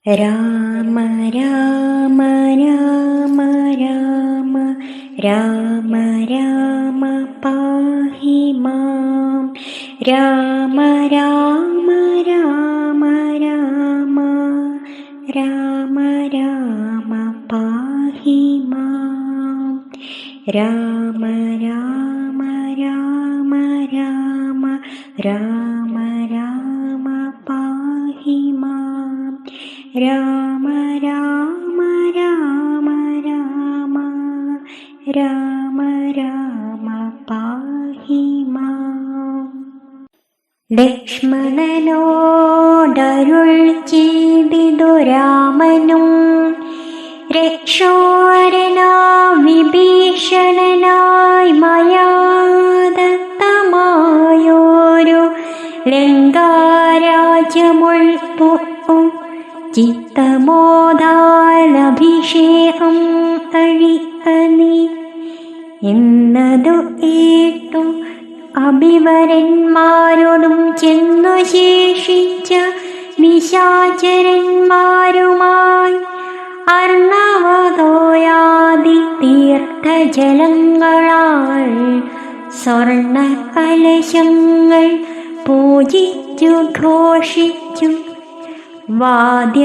രാമ രാമ രാമ രാമ രാമ രാമ പാഹി മാം. രാമ രാമ രാമ രാമ രാമ രാമ പാഹി മാം. രാമ രാമ രാമ രാമ രാമ രാമ പാഹി മാം. രാമ രാമ രാമ രാമ രാമ രാമ പാഹി മാം. ലക്ഷ്മണനോടരുൾ ചെയ്തിതു രാമനും രക്ഷോരനാ വിഭീഷണനായി മയാ ദത്തമായോരു ലങ്കാരാജ്യമുൾപ്പു ചിത്തമോദാലഭിഷേകം അഴിക്കനി എന്നതു കേട്ടു അഭിവരന്മാരോടും ചെന്നു ശേഷിച്ച നിശാചരന്മാരുമായി അർണവതോയാദി തീർത്ഥജലങ്ങളാൽ സ്വർണ്ണ കലശങ്ങൾ പൂജിച്ചു ഘോഷിച്ചു വാദ്യഘോഷത്തോടു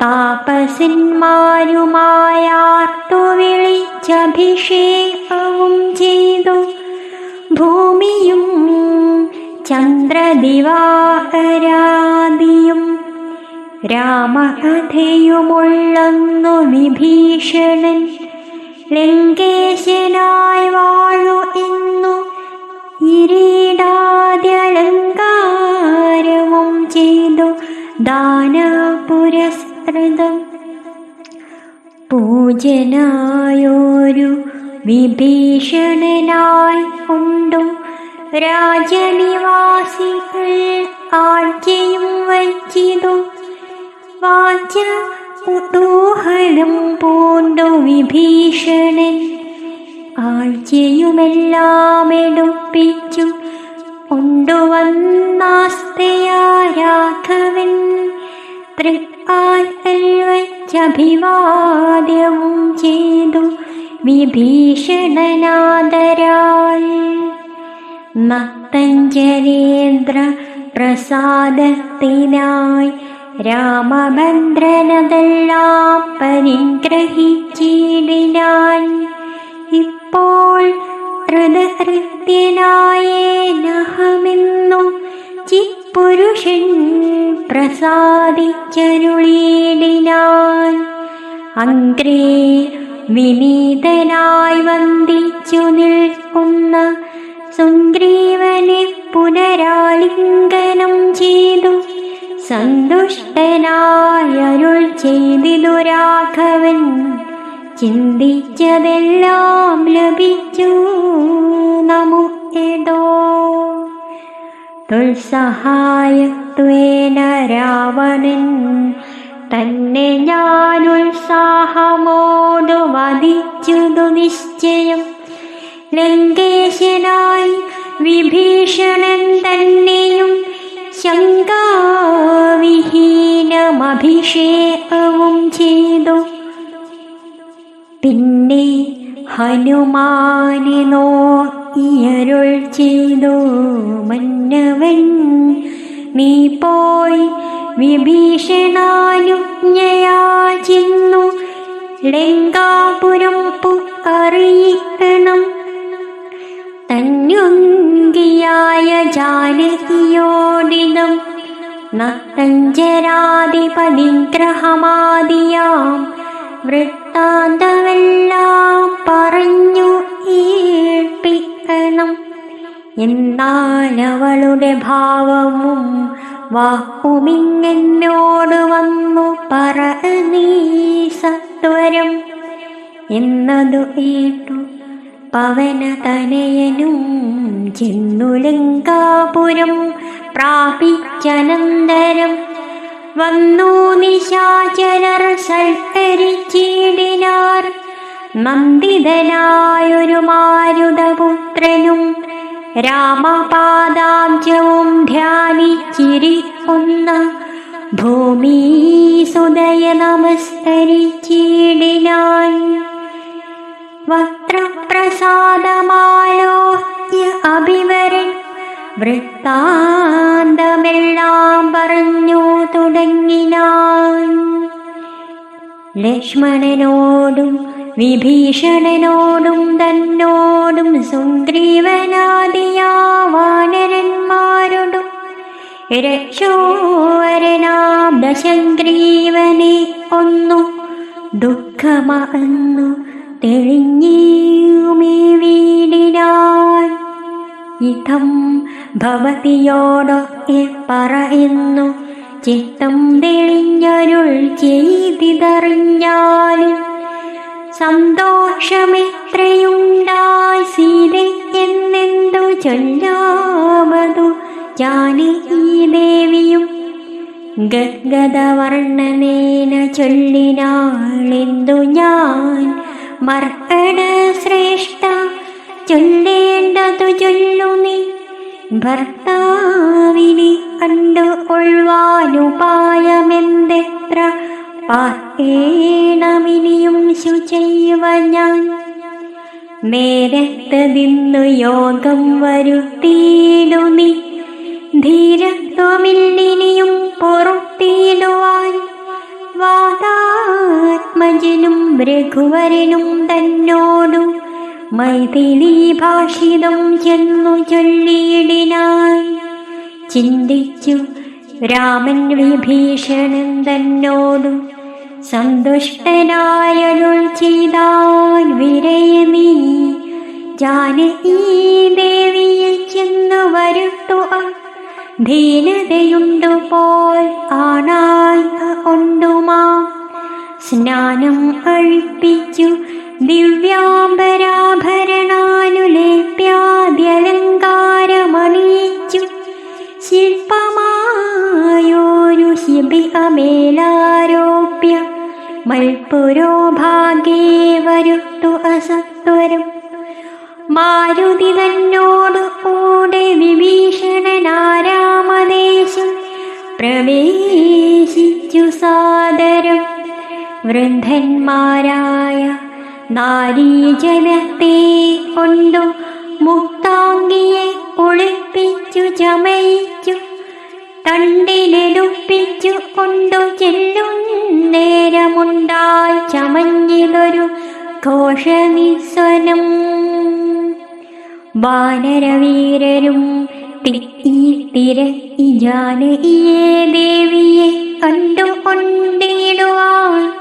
താപസന്മാരുമായാർത്തു വിളിച്ചഭിഷേകവും ചെയ്തു. ഭൂമിയും ചന്ദ്രദിവാകരാദിയും രാമകഥയുമുള്ളന്നു വിഭീഷണൻ ലങ്കേശനായി വാഴു എന്നു ഇരീടാദ്യലങ്കാരവും ചെയ്തു ദാനപുരസ്കൃതം. പൂജനായോരു വിഭീഷണനായി കൊണ്ടു രാജനിവാസികൾ ആഴ്ചയും വച്ചിതു. വാച കുതൂഹലം പൂണ്ടു വിഭീഷണൻ ആഴ്ചയുമെല്ലാം എടുപ്പിച്ചു കൊണ്ടുവന്നാസ്തയാ രാഘവൻ തൃക്കാൽ വച്ചഭിവാദ്യവും ചെയ്തു വിഭീഷണനാദരാൽ. നക്തഞ്ചരേന്ദ്ര പ്രസാദത്തിനായി രാമഭദ്രനതെല്ലാം പരിഗ്രഹിച്ചിടിനാൻ. ഇപ്പോൾ ഹൃദഹൃത്യനായേനഹമെന്നു ചിപ്പുരുഷൻ പ്രസാദിച്ചരുളിയിടിനാൻ. അഗ്രേ വിനീതനായി വന്ദിച്ചു നിൽക്കുന്ന സുഗ്രീവനെ പുനരാലിംഗനം ചെയ്തു സന്തുഷ്ടനായരുൾ ചെയ്തിതു രാഘവൻ. ചിന്തിച്ചതെല്ലാം ലഭിച്ചു നമുക്കെടോ. തുൽസഹായത്വേന രാവണൻ തന്നെ ഞാൻ ഉത്സാഹമോടു വധിച്ചതു നിശ്ചയം. ലങ്കേശനായി വിഭീഷണൻ തന്നെയും ശങ്കാവിഹീനമഭിഷേകവും ചെയ്തു. പിന്നെ ഹനുമാനെ നോക്കിയരുൾ ചെയ്തു മന്നവൻ, നീ പോയി വിഭീഷണാനുജ്ഞയാ ചെന്നു ലങ്കാപുരം അറിയിക്കണം. തന്യുങ്കിയായ ജാനകിയോടിതം നക്തഞ്ചരാധിപതിഗ്രഹമാദിയാം വൃത്താന്തമെല്ലാം പറഞ്ഞു ഏൽപ്പിക്കണം. എന്നാലവളുടെ ഭാവവും വാക്കുമിങ്ങെന്നോട് വന്നു പറ നീ സത്വരം എന്നതു കേട്ടു പവനതനയനും ചെന്നു ലങ്കാപുരം പ്രാപിച്ചനന്തരം വന്നു നിശാചരർ സൽക്കരിച്ചിടിനാർ. നന്ദിതനായൊരു മാരുതപുത്രനും രാമപാദാബ്ജവും ധ്യാനിച്ചിരിക്കുന്ന ഭൂമി സുതയ നമസ്കരിച്ചിടിനാൻ. വക്രപ്രസാദമാലോക്യ അഭിവരൻ വൃത്താന്തമെല്ലാം പറഞ്ഞു തുടങ്ങിനാൻ. ലക്ഷ്മണനോടും വിഭീഷണനോടും തന്നോടും സുഗ്രീവനാദിയാ വാനരന്മാരോടും രക്ഷോവരനാം ദശഗ്രീവനെ ഒന്നു ദുഃഖമകന്നു തെളിഞ്ഞുമേ വീടിനാൻ. ഇതം ഭവതിയോടൊക്കെ പറയുന്നു ചിത്തം തെളിഞ്ഞരുൾ ചെയ്തിതറിഞ്ഞാലും സന്തോഷമെത്രയുണ്ടായി സീതയ്ക്കെന്നെന്തു ചൊല്ലാമതു ജാനകീ ദേവിയും ഗദ്ഗദവർണ്ണനേന ചൊല്ലിനാളെന്തു ഞാൻ മർക്കട ശ്രേഷ്ഠ ചൊല്ലേണ്ടതു ചൊല്ലു നീ. ഭർത്താവിനെ കണ്ടു കൊള്ളുവാനുപായമെന്തെത്ര പാർക്കേണമിനിയും ശുചൈവ ഞാൻ. നേരത്തതിന്നു യോഗം വരുത്തിയിടു നീ. ധീരത്വമില്ലിനിയും പൊറുത്തിയിടുവാൻ. വാതാത്മജനും രഘുവരനും തന്നോടു മൈഥിലീ ഭാഷിതം ചെന്നു ചൊല്ലിയിടിനാൻ. ചിന്തിച്ചു രാമൻ വിഭീഷണൻ തന്നോടു സന്തുഷ്ടനായരുൾ ചെയ്താൻ. വിരയ നീ ജാനകീ ദേവിയെ ചെന്നു വരുത്തുക. ധീനതയുണ്ടു പോൽ ആണായി കൊണ്ടുമാ. സ്നാനം കഴിപ്പിച്ചു ദിവ്യാംബരാഭരണാനുലേപ്യാദ്യലങ്കാരമണിയിച്ചു. ശില്പമായോരു ശിബികമേലാരോപ്യ മൽപുരോഭാഗേ വരുത്തു അസത്വരം. മാരുതി തന്നോടു കൂടെ വിഭീഷണനാരാമദേശം പ്രവേശിച്ചു സാദരം. വൃദ്ധന്മാരായ നാരീജനത്തെ കൊണ്ടു മുക്താംഗിയെ ഒളിപ്പിച്ചു ചമയിച്ചു. തണ്ടിലെടുപ്പിച്ചു കൊണ്ടു ചെല്ലും നേരമുണ്ടായി ചമഞ്ഞിതൊരു ഘോഷനിസ്വനം. വാനരവീരരും തിരക്കി ജാനകിയെ ദേവിയെ കണ്ടുകൊണ്ടിടുവാൻ.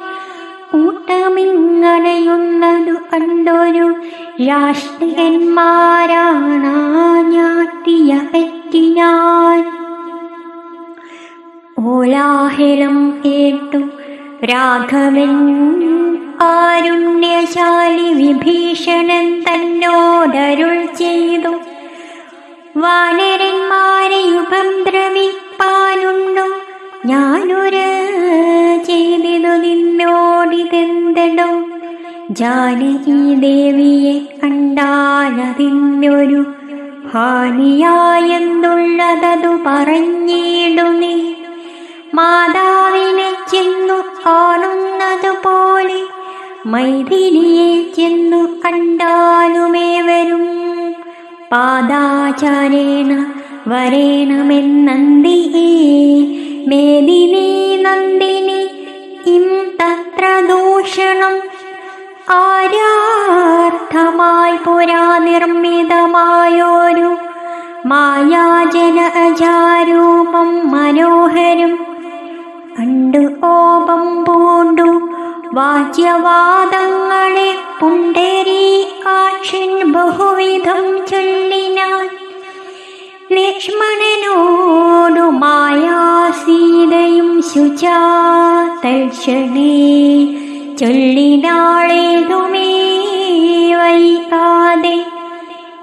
കൂട്ടമിങ്ങണയുന്നതു കണ്ടൊരു രാഷ്ട്രീയന്മാരാണാഞ്ഞാട്ടിയകറ്റിനാൻ. ഓലാഹലം കേട്ടു രാഘവൻ കാരുണ്യശാലി വിഭീഷണൻ തന്നോടരുൾ ചെയ്തു. വാനരന്മാരെ ഉപദ്രവിപ്പാനുണ്ടോ ഞാനൊരു ചെയ്തിതു നിന്നോടിതെന്തടോ. ജാനകീ ദേവിയെ കണ്ടാലതിനൊരു ഹാനിയായെന്നുള്ളതതു പറഞ്ഞിടു നീ. മാതാവിനെ ചെന്നു കാണുന്നതുപോലെ മൈഥിലിയെ ചെന്നു കണ്ടാലുമേവരും പാദാചാരേണ വരേണമെന്നന്തിയേ. മേദിനി നന്ദിനി ഇം തത്ര ദൂഷണം. ആര്യാർത്ഥമായി പുരാ നിർമ്മിതമായോരു മായാജന അജാരൂപം മനോഹരം കണ്ടു കോപം പൂണ്ടു വാച്യവാദങ്ങളെ പുണ്ടരീകാക്ഷൻ ബഹുവിധം ചൊല്ലിനാൻ. ലക്ഷ്മണനോടു മായാസീതയും ശുചാ തൽക്ഷണേ ചൊല്ലിനാളേതുമേ വൈകാതെ.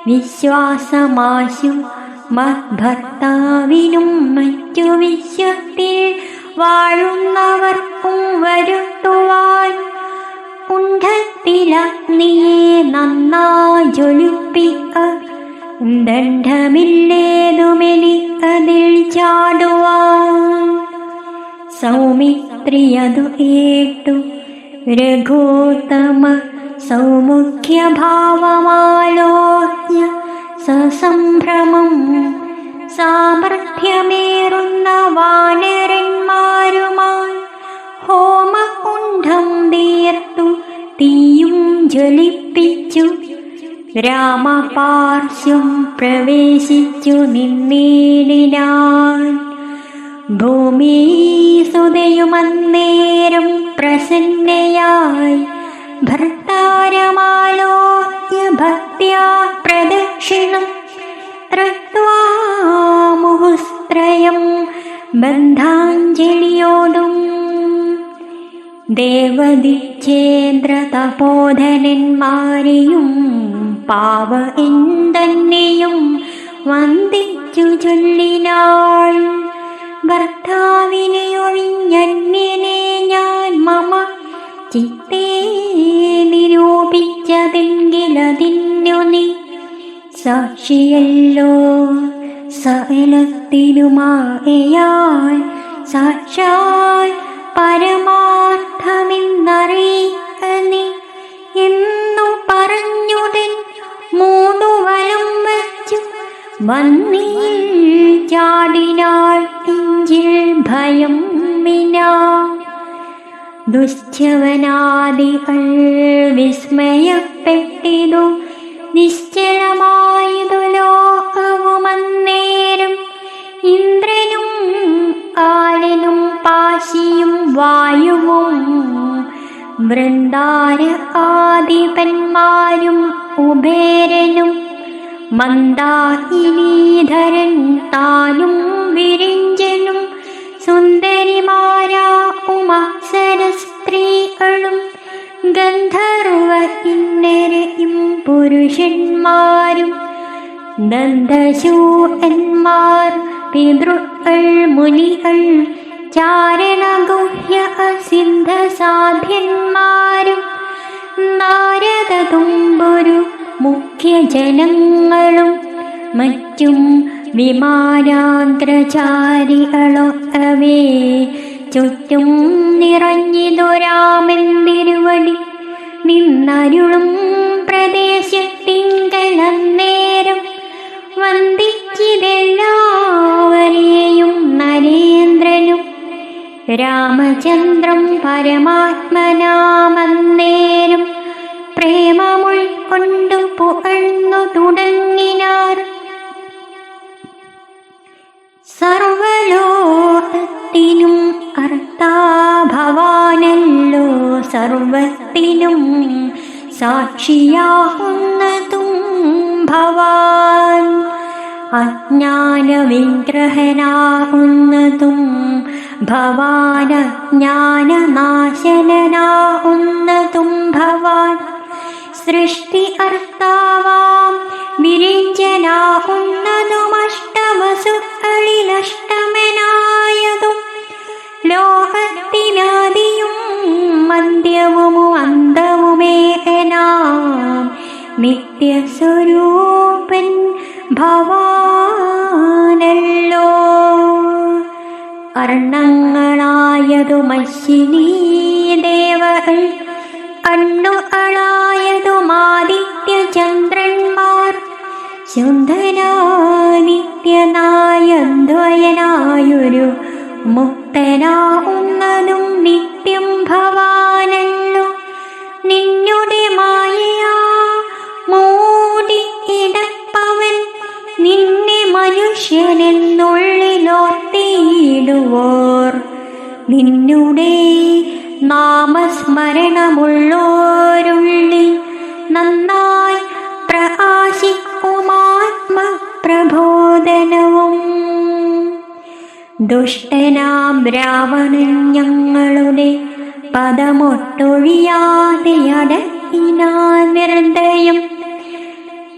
വിശ്വാസമാശു മദ്ഭർത്താവിനും മറ്റു വിശ്വത്തിൽ വാഴുന്നവർക്കും വരുത്തുവാൻ. കുണ്ഠത്തിലഗ്നിയെ നന്നായി ജ്വലിപ്പിക്ക. ദണ്ഡമില്ലേതുമെനിക്കതിൽ ചാടുവാൻ. സൗമിത്രിയതു കേട്ടു രഘുത്തമ സൗമുഖ്യഭാവമാലോക്യ സസംഭ്രമം സാമർഥ്യമേറുന്ന വാനരന്മാരുമായി ഹോമകുണ്ഠം തീർത്തു തീയും ജ്വലിപ്പിച്ചു രാമപാർശ്വം പ്രവേശിച്ചു നിന്നീടിനാൻ. ഭൂമിസുതയുമന്നേരം പ്രസന്നയായി ഭർത്താരമാലോക്യ ഭക്ത്യാ പ്രദക്ഷിണം ത്രത്വാ മുഹുസ്ത്രയം ബന്ധാഞ്ജലിയോടും ദേവദിച്ഛേന്ദ്ര തപോധനന്മാരെയും പാവ എന്തന്നെയും വന്ദിച്ചു ചൊല്ലിനാൾ. ഭർത്താവിനെ ഒഴിഞ്ഞന്യനെ ഞാൻ മമ ചിത്തേ നിരൂപിച്ചതെങ്കിലതിന്നു നീ സാക്ഷിയല്ലോ. സകലത്തിലുമാകയാൽ സാക്ഷാൽ പരമാർത്ഥമെന്നറിയിക്ക നീ എന്നു പറഞ്ഞുടൻ മൂന്നുവലം വച്ചു വന്നിൽ ചാടിനാൾ ഇഞ്ചിൽ ഭയം വിനാ. ദുശ്ചവനാദികൾ വിസ്മയപ്പെട്ടിതു നിശ്ചലമായതു ലോകവുമന്നേരം. ഇന്ദ്രനും കാലനും പാശിയും വായുവും വൃന്ദാര ആദിപന്മാരും കുബേരനും മന്ദാകിനീധരൻ താനും വിരിഞ്ചനും സുന്ദരിമാരാ ഉമാസരസ്ത്രീകളും ഗന്ധർവ കിന്നരയും പുരുഷന്മാരും ദന്തശൂന്മാർ പിതൃക്കൾ മുനികൾ ചാരണഗുഹ്യ സിദ്ധസാധ്യന്മാരും നാരദതുമ്പൊരു മുഖ്യജനങ്ങളും മറ്റും വിമാനാഗ്രചാരികളൊക്കവേ ചുറ്റും നിറഞ്ഞിതു രാമൻ തിരുവടി നിന്നരുളും പ്രദേശത്തിങ്കലന്നേരം. വന്ദിച്ചിതെല്ലാവരെയും നരേന്ദ്രനും രാമചന്ദ്രം പരമാത്മനാമന്നേരം പ്രേമമുൾക്കൊണ്ടു പുകഴ്ന്നു തുടങ്ങിനാർ. സർവലോകത്തിനും കർത്താഭവാനല്ലോ സർവത്തിനും സാക്ഷിയാകുന്നതും ഭവാൻ. അജ്ഞാനവിഗ്രഹനാകുന്നതും ഭവാൻ അജ്ഞാനനാശനനാകുന്നതും ഭവാൻ. സൃഷ്ടി കർത്താവാം വിരിഞ്ചനാകുന്നതും അഷ്ടവസുക്കളിലഷ്ടമനായതും ലോകത്തിനാദിയും മന്ത്യവും അന്തവുമേകനാം നിത്യസ്വരൂപൻ ഭവാനല്ലോ. കർണങ്ങളായതുമശ്വിനീ ദേവകൾ കണ്ണുകളായതുമാദിത്യചന്ദ്രന്മാർ ശുദ്ധനാനിത്യനായദ്വയനായൊരു മുക്തനാകുന്നതും നിത്യം ഭവാനല്ലോ. നിന്നുടെ മായയാ മൂടി കിടപ്പവൻ നിന്നെ മനുഷ്യനെന്നുള്ളിലോർത്തിയിടുവോർ. നിന്നുടെ നാമസ്മരണമുള്ളോരുള്ളിൽ നന്നായി പ്രകാശിക്കുമാത്മപ്രബോധനവും. ദുഷ്ടനാം രാവണൻ ഞങ്ങളുടെ പദമൊട്ടൊഴിയാതെ അടക്കിനാൻ നിർദ്ദയം.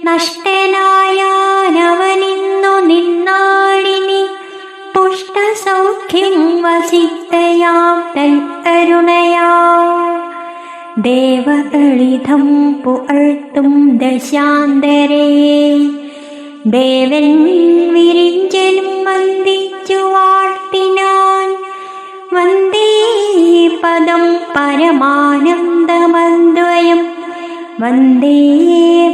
നഷ്ടനായാനവനിന്നു നിന്നാളിനി പുഷ്ടസൗഖ്യം വസിക്കയാം തൻ കരുണയാ. ദേവകളിതം പുകഴ്ത്തും ദശാന്തരേ ദേവൻ വിരിഞ്ചനും വന്ദിച്ചു വാഴ്ത്തിനാൻ. പരമാനന്ദമദ്വയം വന്ദേ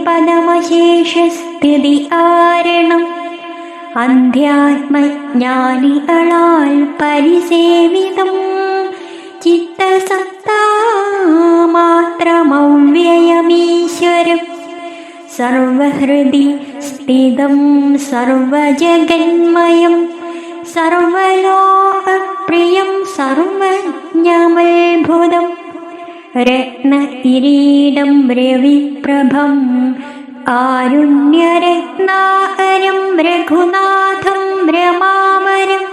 പദമശേഷസ്ഥിതി ആരണം അധ്യാത്മജ്ഞാനികളാൽ പരിസേവിതം ചിത്തസത്താമാത്രമവ്യയമീശ്വരം സർവഹൃദി സ്ഥിതം സർവജഗന്മയം സർവലോകപ്രിയം സർവജ്ഞമത്ഭുതം രത്നകിരീടം രവിപ്രഭം കാരുണ്യരത്നാകരം രഘുനാഥം രമാവരം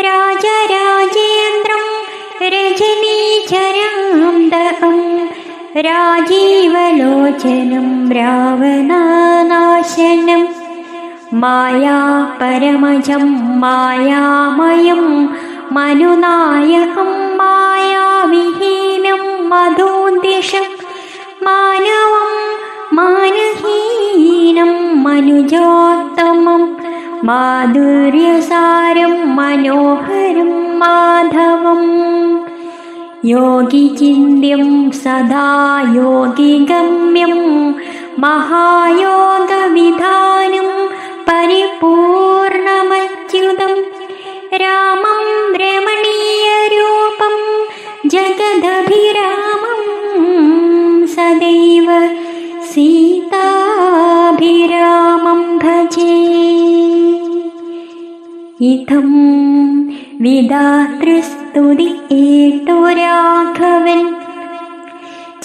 രാജരാജേന്ദ്രം രജനീചരാന്തകം രാജീവലോചനം രാവണനാശനം മായാപരമജം മായാമയം മനുനായകം മായാവിഹീനം മധോദിഷം മാനവം മാനഹീനം മനുജോത്തമം മാധുര്യസാരം മനോഹരം മാധവം യോഗിചിന്യം സദാ യോഗിഗമ്യം മഹായോഗവിധാനം പരിപൂർണമച്യുതം രാമം രമണീയരൂപം ജഗദഭിരാമം സദൈവ സീതാഭിരാമം ഭജേ ഇതം വിധാതൃസ്തുതി ഏതു രാഘവൻ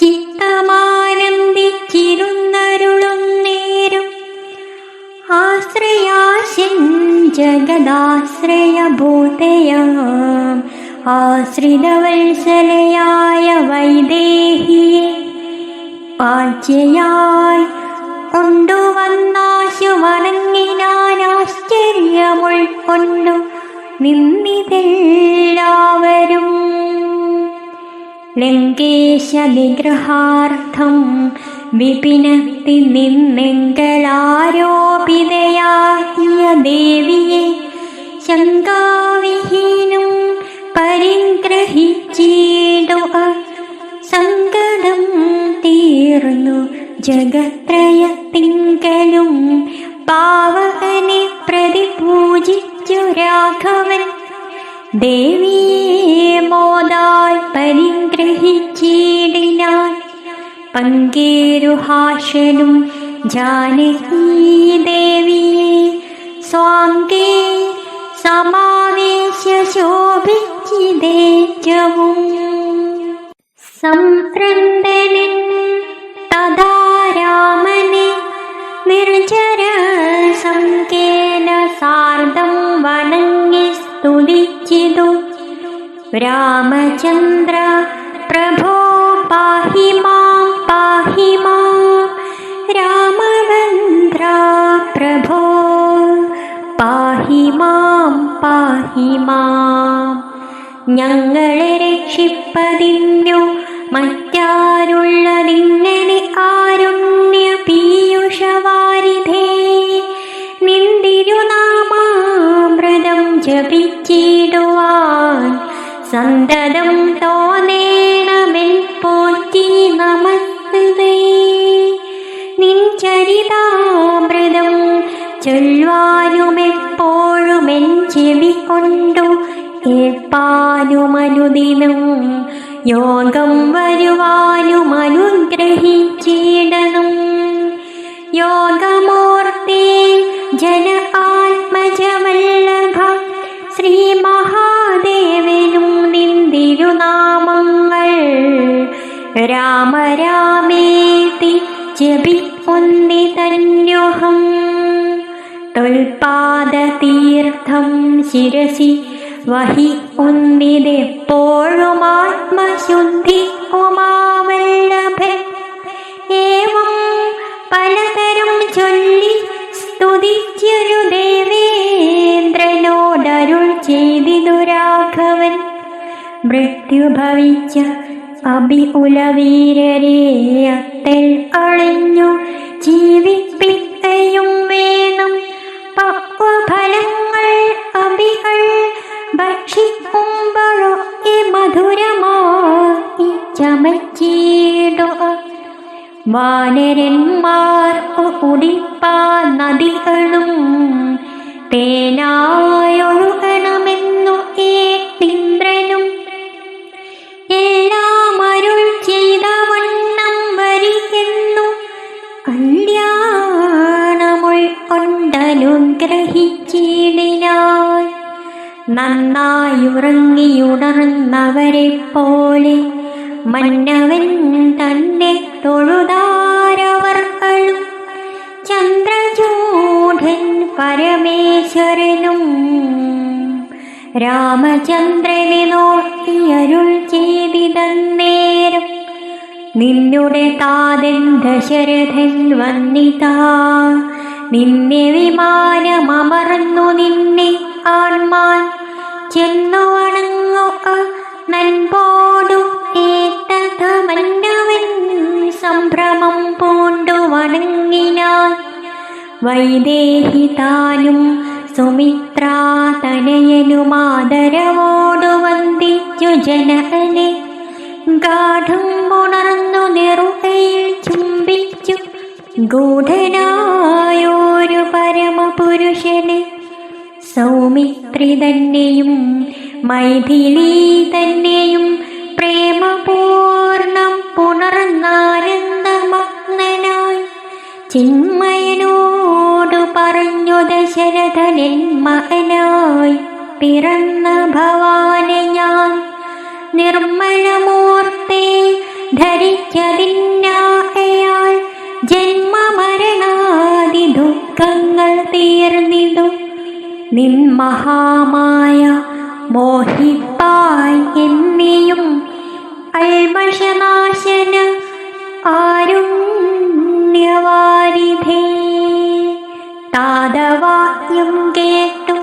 ചിത്തമാനന്ദിച്ചിരുന്നരുളുന്നേരം ആശ്രയാശൻ ജഗദാശ്രയഭൂതയാം ആശ്രിതവത്സലയായ വൈദേഹിയെ ആജ്ഞയായി കൊണ്ടുവന്നാശു വണങ്ങിനാനാശ്ചര്യമുൾക്കൊണ്ടു നിന്നിതെല്ലാവരും ലങ്കേശ നിഗ്രഹാർത്ഥം വിപിനത്തി നിന്നെങ്കലാരോപിതയായ ദേവിയെ ശങ്കാവിഹീനം പരിഗ്രഹിച്ചിടുക സങ്കടം തീർന്നു ജഗത്രയത്തിങ്കലും പാവകനെ പ്രതിപൂജിച്ചു രാഘവൻ ദേവിയെ മോദാൽ പരിഗ്രഹിച്ചിടിനാൻ പങ്കേരുഹാശനും ജാനകീദേവിയെ സ്വാംഗേ സമാവേശ്യ ശോഭിച്ചിതേറ്റവും സംപ്രന്ദനൻ തഥാ രാമനെ നിർജര സംകേന സാർദ്ധം വണങ്ങി സ്തുതിച്ചിതു രാമചന്ദ്ര പ്രഭോ പാഹി മാം പാഹി മാം രാമഭദ്ര പ്രഭോ പാഹി മാം പാഹി മാം ഞങ്ങളെ രക്ഷിപ്പതിന്നു മറ്റാരുള്ളതിങ്ങനെ കാരുണ്യ പീയൂഷവാരിധേ നിന്തിരുനാമാമൃതം ജപിച്ചിടുവാൻ സന്തതം തോന്നേണമെൻ പോറ്റി നമസ്തേ നിൻ ചരിതാമൃതം ചൊല്ലുവാനുമെപ്പോഴുമെൻ ചെവി കൊണ്ടു കേൾപ്പാനുമനുദിനം യോഗം വരുവാനുമനുഗ്രഹിച്ചിടണം യോഗമൂർത്തി ജന ആത്മജവല്ലഭ ശ്രീ മഹാദേവനും നിന്തിരുനാമങ്ങൾ രാമ രാമേതി ജപിപ്പൊന്നിതന്യോഹം തൊൽപാദതീർത്ഥം ശിരസി വഹിപ്പൊന്നിതെപ്പോഴും ആത്മശുദ്ധിക്കുമാവല്ലഭൻ ഏവം പലതരം ചൊല്ലി സ്തുതിച്ചൊരു ദേവേന്ദ്രനോടരുൾ ചെയ്തിതു രാഘവൻ മൃത്യുഭവിച്ച അഭികുലവീരരെ അത്തൽ അളഞ്ഞു ജീവിപ്പിക്കയും വേണം പക്വഫലങ്ങൾ അഭികൾ ഭക്ഷിക്കുമ്പോഴൊക്കെ മധുരമാ വാനരന്മാർ ഉടിപ്പാ നദികളും തേനായൊഴുകണമെന്നു കേട്ടിന്ദ്രനും എല്ലാം അരുൾ ചെയ്ത വണ്ണം വരികെന്നു കല്യാണമുൾ കൊണ്ടനുഗ്രഹിച്ചിടിനാൻ. നന്നായുറങ്ങിയുണർന്നവരെ പോലെ മന്നവൻ തന്നെ തൊഴുതാരവർകളും ചന്ദ്രചൂഢൻ പരമേശ്വരനും രാമചന്ദ്രനെ നോക്കി അരുൾ ചെയ്തിതന്നേരം നിന്നുടെ താതൻ ദശരഥൻ വന്നിതാ. നിന്നെ വിമാനമർന്നു നിന്നെ ആൺമാൻ ചെന്നു വണങ്ങുക നൻപോടു കേട്ടത മന്നവൻ സംഭ്രമം പൂണ്ടു വണങ്ങിനാൻ. വൈദേഹി താനും സുമിത്രാ തനയനുമാദരവോടു വന്ദിച്ചു ജനകനെ ഗാഠം ഉണർന്നു നെറുകയിൽ ചുംബിച്ചു ഗൂഢനായൊരു പരമപുരുഷനെ. സൗമിത്രി തന്നെയും മൈഥിലി തന്നെയും പ്രേമപൂർണം പുണർന്നാനന്ദമഗ്നനായി ചിന്മയനോടു പറഞ്ഞു ദശരഥനൻ മകനായി പിറന്ന ഭവാനെ ഞാൻ നിർമ്മലമൂർത്തെ ധരിച്ചതിന്നാകയാൽ ജന്മമരണാദി ദുഃഖങ്ങൾ തീർന്നിതു. നിൻ മഹാമായ മോഹിപ്പായി എന്നെയും അൽമഷനാശന കാരുണ്യവാരിധേ. താതവാക്യം കേട്ടു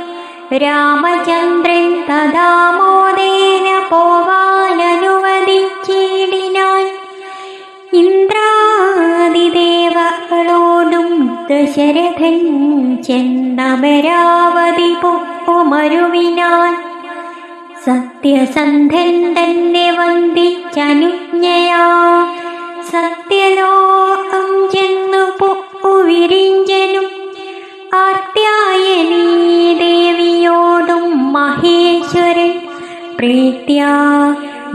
രാമചന്ദ്രൻ തഥാമോദേന പോവാനനുവദിച്ചിടിനാൻ. ഇന്ദ്രാദിദേവകളോടും ദശരഥൻ ചെന്നമരാവതി പൊക്കുമരുവിനാൻ. സത്യസന്ധൻ തന്നെ വന്ദിച്ചനുജ്ഞയാ സത്യലോകം ചെന്നു പൊക്കുവിരിഞ്ചനും കാർത്യായനീ ദേവിയോടും മഹേശ്വരൻ പ്രീത്യാ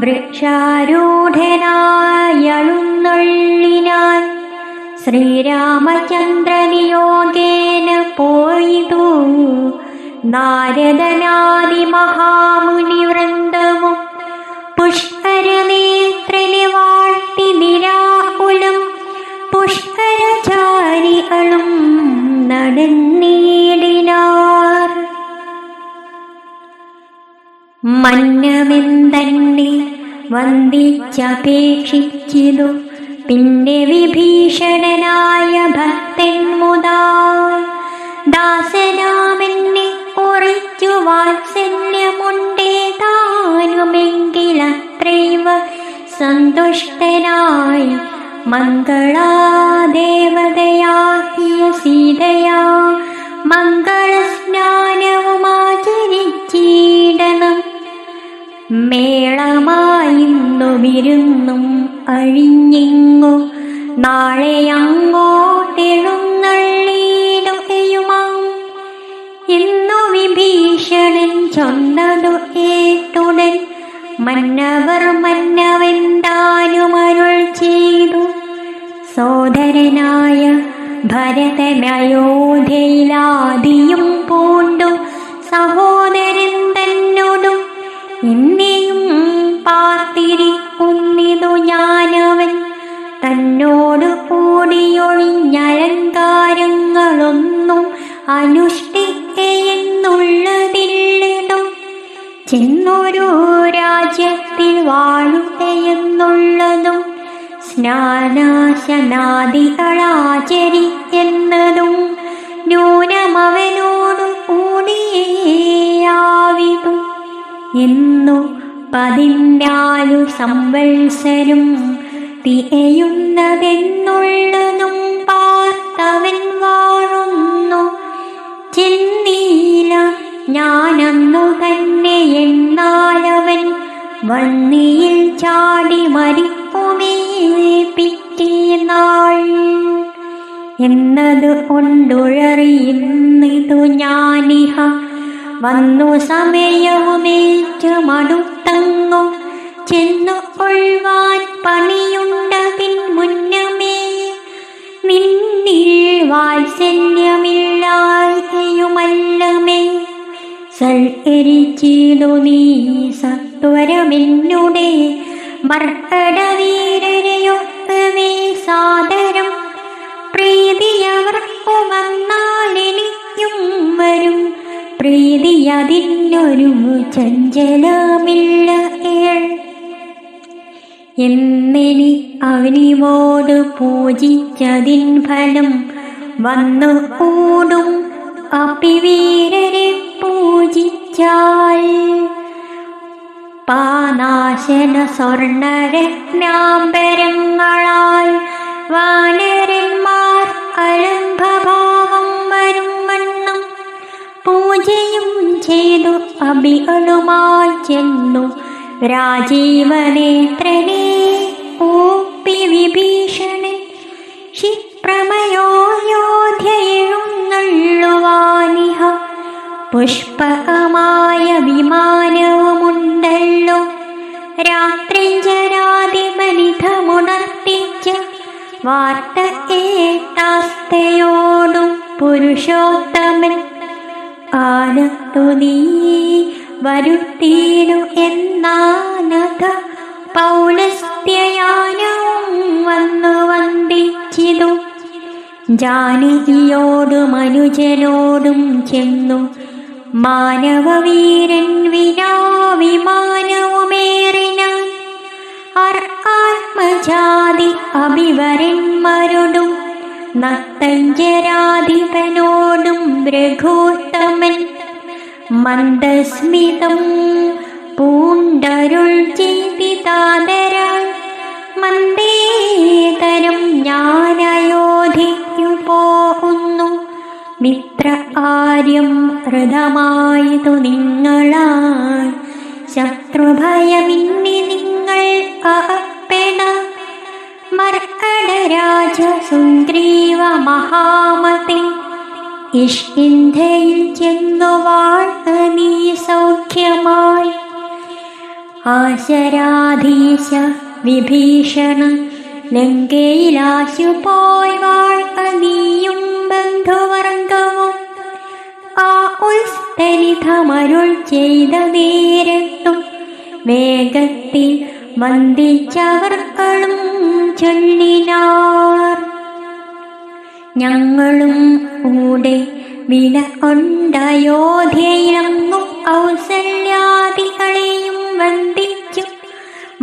വൃക്ഷാരൂഢനായഴുന്നള്ളിനാൻ. ശ്രീരാമചന്ദ്രനിയോഗേന പോയിതു നാരദനാദി മഹാമുനിവൃന്ദവും പുഷ്കരനേത്രനെ വാഴ്ത്തി നിരാകുലം പുഷ്കരചാരികളും നടന്നീടിനാർ. മന്നവൻ വന്ദിച്ചപേക്ഷിച്ചിതു പിന്നെ വിഭീഷണനായ ഭക്തൻ മുതാ. ദാസനാമെന്നെ കുറിച്ചു വാത്സല്യമുണ്ടേ താനുമെങ്കിലത്രൈവ സന്തുഷ്ടനായി മംഗളാദേവതയാക്കിയ സീതയാ മംഗളസ്നാനവുമാചരിച്ചിടണം. മേളമായിന്നു വിരുന്നും അഴിഞ്ഞിങ്ങു നാളെയങ്ങോട്ടെഴുന്നള്ളിടുകയുമാം എന്നു വിഭീഷണൻ ചൊന്നതു കേട്ടുടൻ മന്നവൻ താനുമരുൾ ചെയ്തു. സോദരനായ ഭരതനയോധ്യയിലാദിയും പൂണ്ടു സഹോദരൻ തന്നോടും എന്നെയും പാർത്തിരിക്കുന്നിതു ഞാനവൻ തന്നോടു കൂടിയൊഴിഞ്ഞലങ്കാരങ്ങളൊന്നും അനുഷ്ഠിക്കയെന്നുള്ളതില്ലതും ചെന്നൊരു രാജ്യത്തിൽ വാഴുകയെന്നുള്ളതും സ്നാനാശനാദികളാചരിക്കുന്നതും ന്യൂനമവനോടു കൂടിയാവിതു എന്നു 14 സംവത്സരം തികയുന്നതെന്നുള്ളതും പാർത്തവൻ വാഴുന്നു. ചെന്നീല ഞാനന്നു തന്നെ എന്നാലവൻ വന്നിയിൽ ചാടി മരിക്കുമേ നാൾ എന്നത് കൊണ്ടുഴറിയുന്നിതു ഞാനിഹ വന്നു സമയവുമേറ്റു മടുത്തങ്ങു ചെന്നു കൊള്ളുവാൻ പണിയുണ്ടതിൻ മുന്നമേ നിന്നിൽ വാത്സല്യമില്ലായ്കയുമല്ലമേ സൽക്കരിച്ചിതു നീ സത്വരമെന്നുടെ മർക്കടവീരരെയൊക്കവേ സാദരം പ്രീതിയവർക്കു വന്നാലെനിക്കും വരും പ്രീതി അതിനൊരു ചഞ്ചലമില്ല എന്നെനി അവനിവോട് പൂജിച്ചതിൻ ഫലം വന്നു കൂടും അപ്പിവീരരെ പൂജിച്ചാൽ പാനാശന സ്വർണരത്നാംബരങ്ങളാൽ വാനരന്മാർ അലംഭഭാവം വരും വണ്ണം പൂജയും ചെയ്തു അഭികളുമായി ചെന്നു രാജീവനേത്രനെ ഓപ്പി വിഭീഷണൻ ക്ഷിപ്രമയോധ്യയെഴുന്നള്ളുവാനിഹ പുഷ്പകമായ വിമാനവുമുണ്ടല്ലോ രാത്രിഞ്ചരാതിമനിധമുണർത്തിച്ച വാർത്ത കേട്ടാസ്തയോടും പുരുഷോത്തമൻ ആനത്തു നീ വരുത്തീനു എന്നാനഥ പൗലസ്ത്യയാനവും വന്നു വന്ദിച്ചിതു ജാനകിയോടും അനുജനോടും ചെന്നു മാനവവീരൻ വിനാ വിമാനവുമേറിനാൻ ആത്മജാതി അഭിവരന്മാരോടും നത്തഞ്ചരാധിപനോടും രഘുത്തമൻ മന്ദസ്മിതം പൂണ്ടരുൾ ചെയ്തിതാദരാൽ മന്ദേതരം ഞാനയോധ്യയ്ക്കു പോകുന്നു മിത്ര ആര്യം ഹൃദമായതു നിങ്ങളാൽ ശത്രുഭയമിന്നി നിങ്ങൾ അകപ്പെട മർക്കടരാജ സുഗ്രീവ മഹാമതി ഇഷ്കിന്ധയിൽ ചെന്നു വാഴ്ക നീ സൗഖ്യമായി ആശരാധീശ വിഭീഷണ ലങ്കയിലാശു പോയി വാഴ്ക നീയും ബന്ധുവർഗവും ആ ഉൽസ്തനിധമരുൾ ചെയ്ത നേരത്തും വേഗത്തിൽ വന്ദിച്ചവർക്കളും ചൊല്ലിനാർ ഞങ്ങളും കൂടെ വില കൊണ്ടയോധ്യയിലങ്ങും കൗസല്യാദികളെയും വന്ദിച്ചു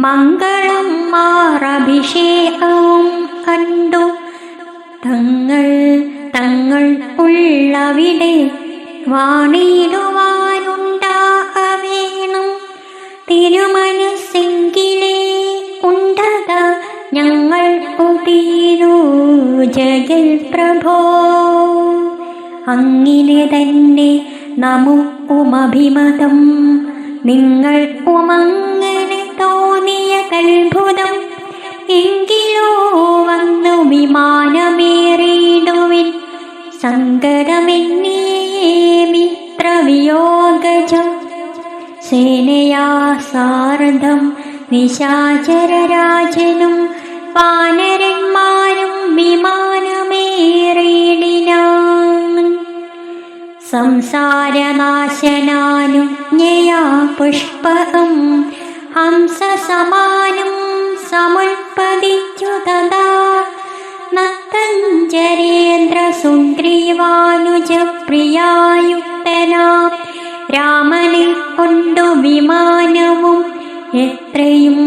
മംഗളം മാറഭിഷേകവും കണ്ടു തങ്ങൾ ഉള്ളവിടെ വാണിടുവാനുണ്ടാകവേണം തിരുമനസ്സെങ്കിലേ ഉണ്ടത ഞങ്ങൾ തീരൂ ജഗൽ പ്രഭോ അങ്ങിനെ തന്നെ നമുക്കുമഭിമതം നിങ്ങൾ ഉമങ്ങനെ തോന്നിയ കൽഭുതം എങ്കിലോ വന്നു വിമാനമേറിയിടുവിൻ സങ്കടമെന്നേ മിത്രവിയോഗജം സേനയാ സാർദ്ധം നിശാചരരാജനും വാനരന്മാരും വിമാനമേറിയിടിനാൻ സംസാരനാശനാനുജ്ഞയാ പുഷ്പകം ഹംസസമാനം സമുൽപ്പതിച്ചു തഥാ നത്തഞ്ചരേന്ദ്ര സുഗ്രീവാനുജ പ്രിയായുക്തനാം രാമനെ കൊണ്ടു വിമാനവും എത്രയും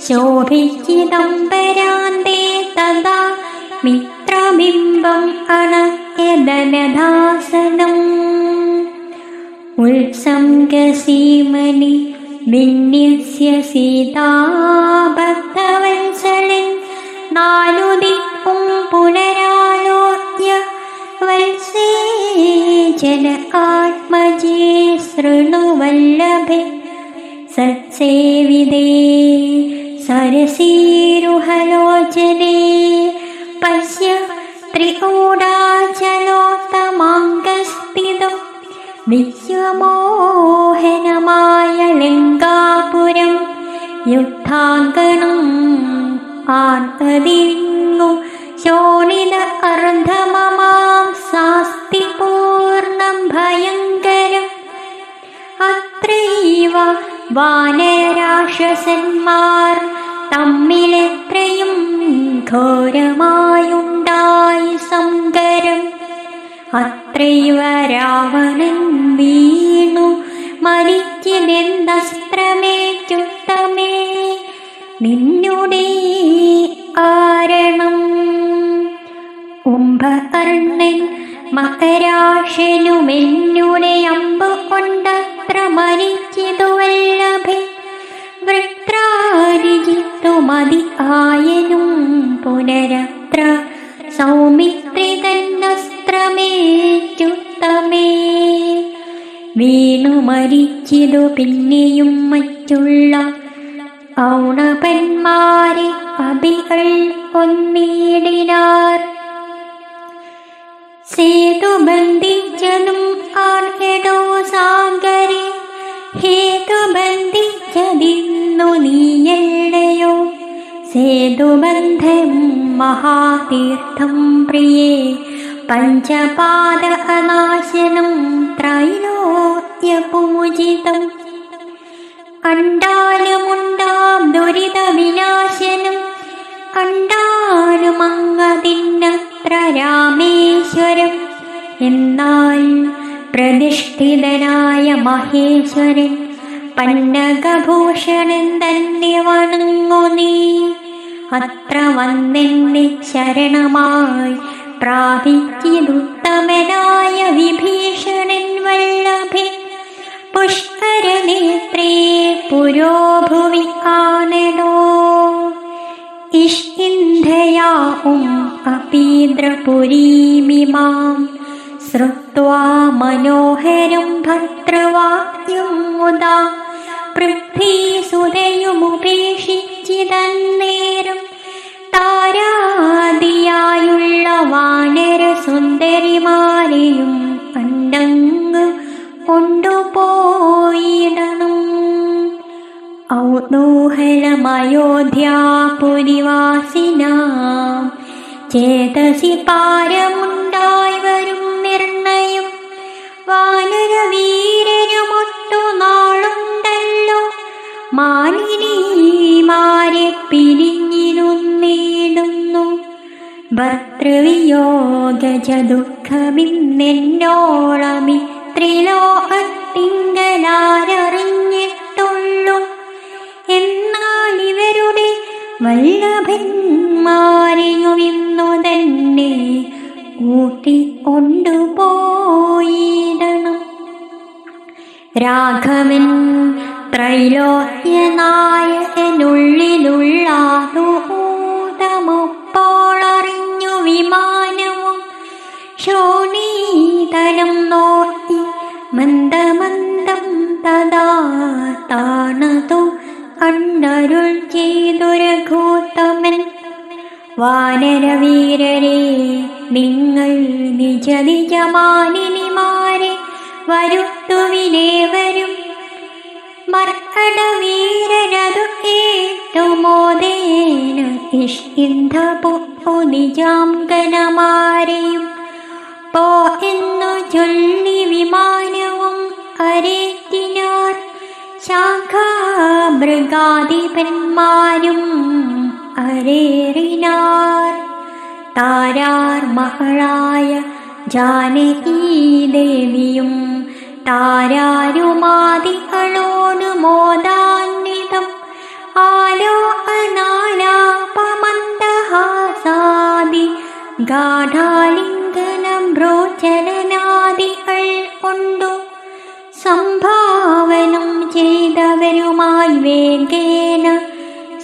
ശോഭിച്ചിതംബരാന്തേ തഥാ മിത്രബിംബം അണയദനദാസനം ഉത്സംഗസീമനി വിന്യസ്യ സീതാഭക്തവത്സലൻ നാലുദിക്കും പുനരാലോക്യ വത്സേ ജന ആത്മജേ ശൃണുവല്ലഭേ സത്സേവിതേ സരസീരുഹലോചനേ ത്രികൂടാചലോത്തമാംഗസ്ഥിതോ വിശ്വമോഹനമായ ലങ്കാപുരം യുദ്ധാങ്കണം ആർത്തതിരിങ്ങു ശോണിത അർദ്ധമമാം സാസ്തി പൂർണ്ണം ഭയങ്കരം. അത്രൈവ വാനരാക്ഷസന്മാർ തമ്മിലെത്രയും ഘോരമായുണ്ടായി സങ്കരം. അത്രൈവ രാവണൻ വീണു മരിച്ചതെന്തസ്ത്രമേറ്റുത്തമേ നിന്നുടെ കാരണം. കുംഭകർണൻ മകരാശനുമെന്നുടെ അമ്പ് കൊണ്ടത്ര മരിച്ചതു വല്ലഭേ. വൃത്രാരിജിത്തു മതി ആയനും പുനരത്ര സൗമിത്രി തന്നസ്ത്രമേറ്റുത്തമേ. വീണു മരിച്ചിതു പിന്നെയും മറ്റുള്ള ഔണപന്മാരെ അഭികൾ കൊന്നിടിനാർ. സേതു ബന്ധിച്ചതും ആർക്കെടോ സാഗരെ ഹേതു ബന്ധിച്ചതിന്നു നീയല്ലയോ. സേതുബന്ധം മഹാതീർത്ഥം പ്രിയേ പഞ്ചപാദ അനാശനം ത്രൈലോക്യപൂജിതം. കണ്ടാലുമുണ്ടാം ദുരിത വിനാശനം കണ്ടാലുമങ്ങതിന്നത്ര രാമേശ്വരം. എന്നാൽ പ്രതിഷ്ഠിതനായ മഹേശ്വരൻ പന്നകഭൂഷണൻ തന്നെ വണങ്ങു നീ. അത്ര വന്നെന്നെ ശരണമായി പ്രാപിച്ചിതുത്തമനായ വിഭീഷണൻ വല്ലഭേ. പുഷ്കരനേത്രേ പുരോഭുവി കാണടോ. ഇഷ്കിന്ധയാവും അപീന്ദ്രപുരീമിമാം ശ്രുത്വാ മനോഹരം ഭദ്രവാക്യം മുദാ. പൃഥ്വീസുതയുമുപേക്ഷിച്ചിതന്നേരം താരാദിയായുള്ള വാനരസുന്ദരിമാരെയും കണ്ടങ്ങ് കൊണ്ടുപോയിടണം. ഔദൂഹലമയോധ്യാപുരിവാസിനാം ചേതസി പാരമുണ്ടായി വരും നിർണയം. വാനരവീരരുമൊത്തു നാളുണ്ടല്ലോ മാനിനിമാരെ പിരിഞ്ഞിരുന്നിടുന്നു. ഭർതൃവിയോഗജ ദുഃഖമിന്നെന്നോളമി ത്രിലോകത്തിങ്കലാരറിഞ്ഞിട്ടുള്ളൂ. എന്നാൽ ഇവരുടെ വല്ലഭന്മാരെയും ഇന്നു തന്നെ കൂട്ടിക്കൊണ്ടുപോയിടണം. രാഘവൻ ത്രൈലോക്യനായകനുള്ളിലുള്ളാതൂതമൊപ്പോളറിഞ്ഞു വിമാനവും ശോണീതരം നോക്കി മന്ദമന്ദം തഥാ താണതു കണ്ണരുൾ ചെയ്തു രഘൂത്തമൻ. വാനരവീരരെ നിങ്ങൾ നിജ നിജമാനിനിമാരെ വരുത്തുവിനേവരും. മർക്കടവീരരതു കേട്ടുമോദേന ഇഷ്കിന്ധപുപ്പു നിജാംഗനമാരെയും പോ എന്നു ചൊല്ലി വിമാനവും അരേറ്റിനാർ. ശാഖാമൃഗാധിപന്മാരും അരേറിനാർ. താരാർ മകളായ ജാനകീദേവിയും താരാരുമാദികളോട് മോദാന്വിതം ആലോകനാലാപമന്ദഹാസാദി ഗാഢാലിംഗനം ഭ്രോചലനാദികൾ കൊണ്ടു സംഭാവനം ചെയ്തവരുമായി വേഗേന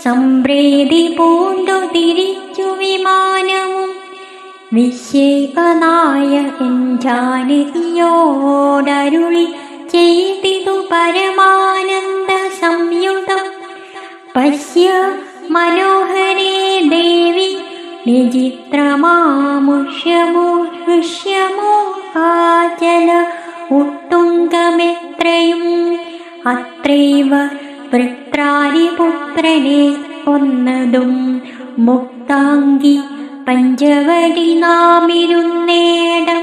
സംപ്രീതി പൂണ്ടു തിരിച്ചു വിമാനവും. വിശ്വേകനായകൻ ജാനകിയോടരുളി ചെയ്തിതു പരമാനന്ദ സംയുതം. പശ്യ മനോഹരേ ദേവി വിചിത്രമാമുഷ്യമോ ഹൃഷ്യമോ ആചല ഉട്ടുങ്കമെത്രയും അത്രൈവ വൃത്രാരിപുത്രനെ കൊന്നതും മുക്താംഗി പഞ്ചവടി നാമിരുന്നേടം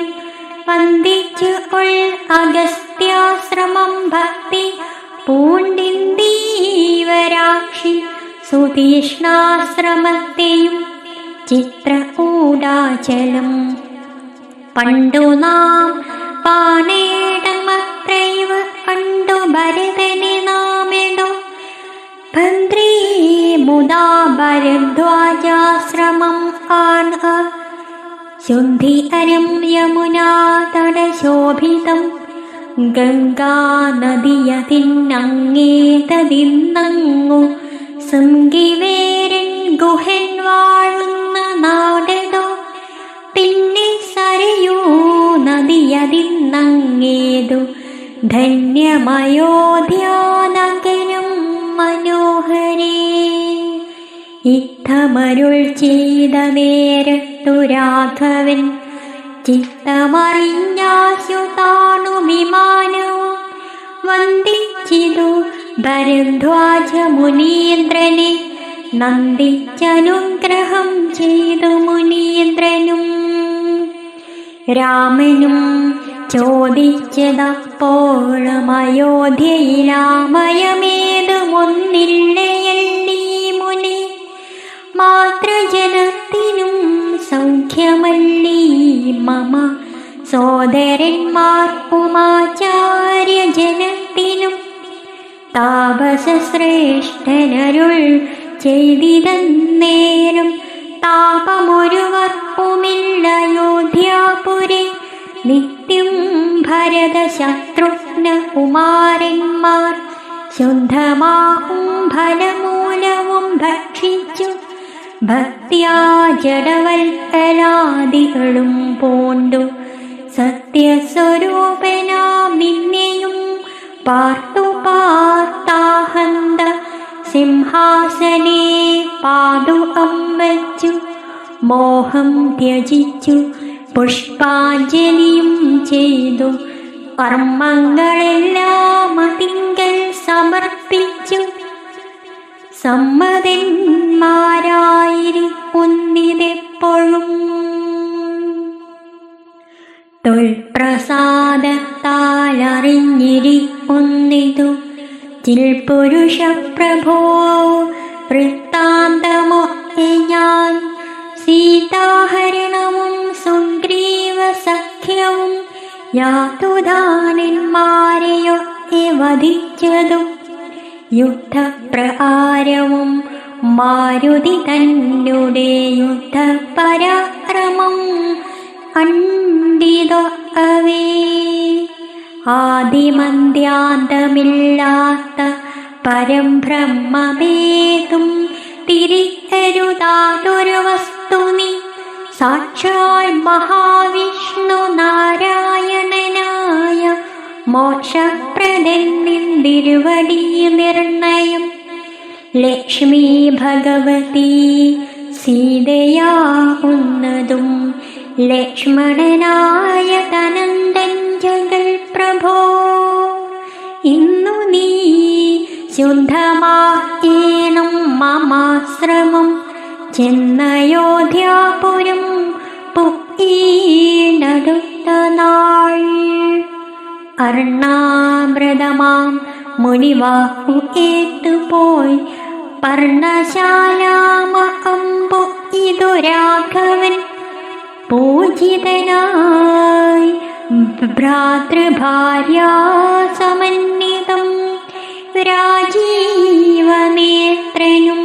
വന്ദിച്ചു കൊൾ അഗസ്ത്യാശ്രമം ഭക്തി പൂണ്ടിന്ദീവരാക്ഷി സുതീഷ്ണാശ്രമത്തെയും ചിത്രകൂടാചലം പണ്ടു നാം പാണേടമത്രൈവ കണ്ടു ഭരതനെ നാമെടോ ഭദ്രേ മുദാ ഭരദ്വാജാശ്രമം കാണുക ശുദ്ധികരം യമുനാതടശോഭിതം ഗംഗാനദിയതിന്നങ്ങേതതിന്നങ്ങു സംഗിവേരൻ ഗുഹൻ വാഴുന്ന നാടതോ പിന്നെ സരയൂ നദിയതിന്നങ്ങേതു ധന്യമയോധ്യാനഗരം മനോഹരേ. ഇത്തമരുൾ ചെയ്ത നേരത്തു രാഘവൻ ചിത്തമറിഞ്ഞാശു താണു വിമാനവും വന്ദിച്ചിതു ഭരദ്വാജ മുനീന്ദ്രനെ നന്ദിച്ചനുഗ്രഹം ചെയ്തു മുനീന്ദ്രനും. രാമനും ചോദിച്ചതപ്പോഴും അയോധ്യയിലാമയമേതുമൊന്നില്ലയല്ലീ മുനി മാതൃജനത്തിനും സൗഖ്യമല്ലീ മമ സോദരന്മാർക്കുമാചാര്യജനത്തിനും താപസശ്രേഷ്ഠനരുൾ ചെയ്തിതന്നേരം താപമൊരുവർക്കുമില്ലയോധ്യാപുരി നിത്യം ഭരത ശത്രുഘ്ന കുമാരന്മാർ ശുദ്ധമാകും ഫലമൂലവും ഭക്ഷിച്ചു ഭക്ത്യാ ജഡവൽക്കലാദികളും പൂണ്ടു സത്യസ്വരൂപനാം നിന്നെയും പാർത്തു പാർത്താഹന്ത സിംഹാസനേ പാദുകം വച്ചു മോഹം ത്യജിച്ചു പുഷ്പാഞ്ജലിയും ചെയ്തു കർമ്മങ്ങളെല്ലാം അതിങ്കൽ സമർപ്പിച്ചു സമ്മതന്മാരായിരിക്കുന്നിതെപ്പോഴും തൊൽപ്രസാദത്താൽ അറിഞ്ഞിരിക്കുന്നിതു ചിൽപുരുഷ പ്രഭോ വൃത്താന്തമൊക്കെ ഞാൻ സീതാഹരണവും സുഗ്രീവ സഖ്യവും യാതുദാനന്മാരെയൊക്കെ വധിച്ചതും യുദ്ധപ്രകാരവും മാരുതി തന്നുടെ യുദ്ധപരാക്രമം കണ്ടിതൊക്കവേ ആദിമന്ത്യാന്തമില്ലാത്ത പരംബ്രഹ്മഭേദം തിരിക്കരുതാതൊരു വസ്തുനി സാക്ഷാൽ മഹാവിഷ്ണു നാരായണനായ മോക്ഷപ്രദൻ നിന്തിരുവടി നിർണയം ലക്ഷ്മി ഭഗവതി സീതയാകുന്നതും ലക്ഷ്മണനായ തനന്തൻ ജഗൽ പ്രഭോ ഇന്നു നീ ശുദ്ധമാക്കേണം മമാശ്രമം ചെന്നയോധ്യാപുരം പുക്കീനടുത്ത നാൾ അർണാമൃതമാം മുനിവാക്കു കേട്ടുപോയി പർണശാലാമകമ്പു ഇതു രാഘവൻ പൂജിതനായി ഭ്രാതൃഭാര്യാ സമന്വിതം രാജീവനേത്രനും